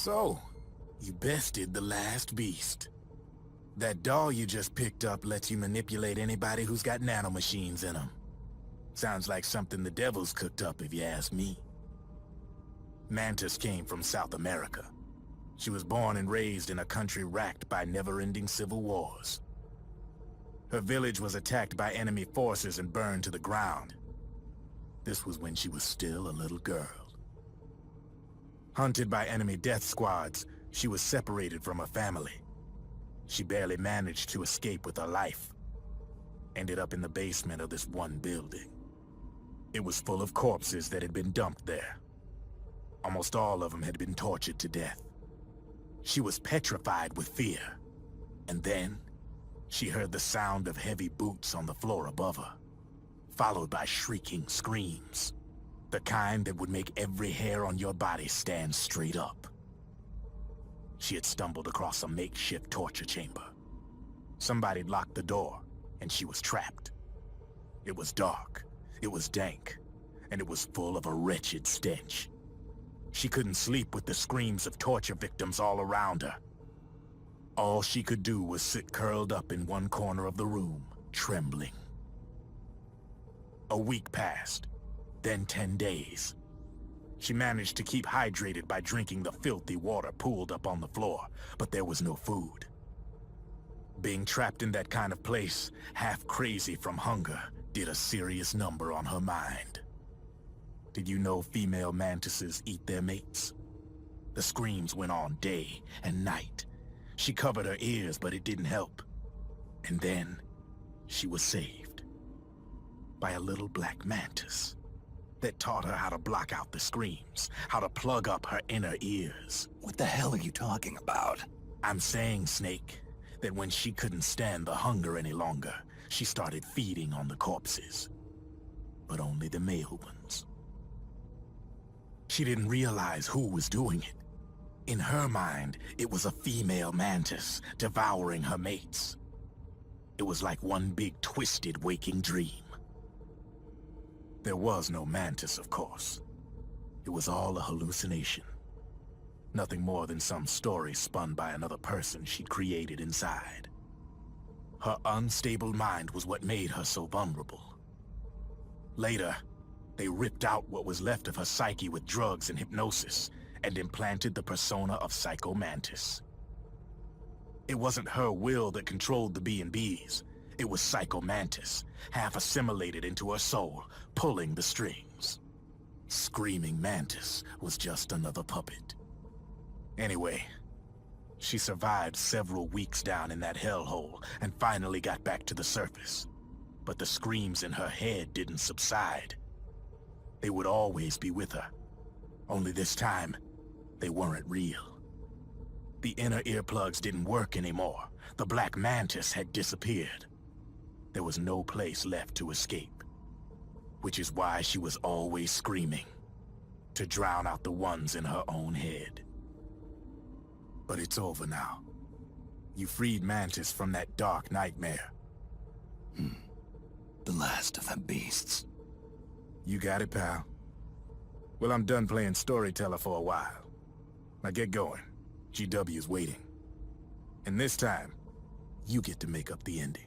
So, you bested the last beast. That doll you just picked up lets you manipulate anybody who's got nanomachines in them. Sounds like something the devil's cooked up, if you ask me. Mantis came from South America. She was born and raised in a country racked by never-ending civil wars. Her village was attacked by enemy forces and burned to the ground. This was when she was still a little girl. Hunted by enemy death squads, she was separated from her family. She barely managed to escape with her life. Ended up in the basement of this one building. It was full of corpses that had been dumped there. Almost all of them had been tortured to death. She was petrified with fear. And then, she heard the sound of heavy boots on the floor above her, followed by shrieking screams. The kind that would make every hair on your body stand straight up. She had stumbled across a makeshift torture chamber. Somebody'd locked the door, and she was trapped. It was dark, it was dank, and it was full of a wretched stench. She couldn't sleep with the screams of torture victims all around her. All she could do was sit curled up in one corner of the room, trembling. A week passed, then 10 days. She managed to keep hydrated by drinking the filthy water pooled up on the floor, but there was no food. Being trapped in that kind of place, half crazy from hunger, did a serious number on her mind. Did you know female mantises eat their mates? The screams went on day and night. She covered her ears, but it didn't help. And then, she was saved. By a little black mantis that taught her how to block out the screams, how to plug up her inner ears. What the hell are you talking about? I'm saying, Snake, that when she couldn't stand the hunger any longer, she started feeding on the corpses. But only the male ones. She didn't realize who was doing it. In her mind, it was a female mantis devouring her mates. It was like one big twisted waking dream. There was no mantis, of course. It was all a hallucination. Nothing more than some story spun by another person she'd created inside. Her unstable mind was what made her so vulnerable. Later, they ripped out what was left of her psyche with drugs and hypnosis, and implanted the persona of Psycho Mantis. It wasn't her will that controlled the B&Bs. It was Psycho Mantis, half assimilated into her soul, pulling the strings. Screaming Mantis was just another puppet. Anyway, she survived several weeks down in that hellhole and finally got back to the surface. But the screams in her head didn't subside. They would always be with her. Only this time, they weren't real. The inner earplugs didn't work anymore. The black mantis had disappeared. There was no place left to escape. Which is why she was always screaming, to drown out the ones in her own head. But it's over now. You freed Mantis from that dark nightmare. The last of them beasts. You got it, pal. Well, I'm done playing storyteller for a while. Now get going. GW's waiting. And this time, you get to make up the ending.